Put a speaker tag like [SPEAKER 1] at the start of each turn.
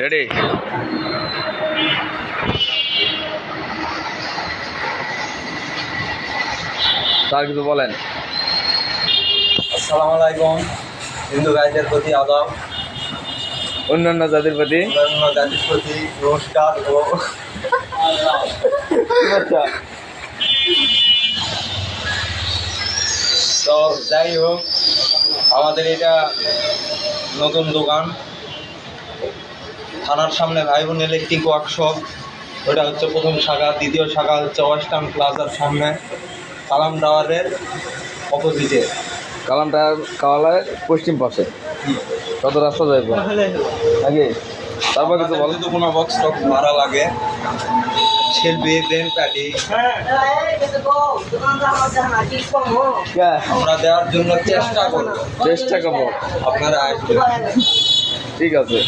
[SPEAKER 1] Ready? তার কিছু বলেন।
[SPEAKER 2] আসসালামু আলাইকুম। হিন্দু ভাইদের প্রতি আদাব,
[SPEAKER 1] অন্যান্য জাতির প্রতি
[SPEAKER 2] অন্যান্য জাতির প্রতি নমস্কার ও তো যাই হোক, আমাদের এটা নতুন দোকান, থানার সামনে ভাই বোন ইলেকট্রিক ওয়ার্কশপ। ওটা হচ্ছে প্রথম শাখা। দ্বিতীয় শাখা হচ্ছে ওয়েস্টার্ন প্লাজার সামনে, কালাম টাওয়ারের অপোজিটে।
[SPEAKER 1] কালাম টায়ার কাওয়ালায় পশ্চিম পাশে কত রাস্তা যাইব আগে? তারপর কিছু বলেন।
[SPEAKER 2] যদি কোনো বক্স টক ভাড়া লাগে, শিল্পী ব্রেন প্যাটি, আমরা দেওয়ার জন্য চেষ্টা করব।
[SPEAKER 1] চেষ্টা করবো।
[SPEAKER 2] আপনারা আসবেন।
[SPEAKER 1] ঠিক আছে।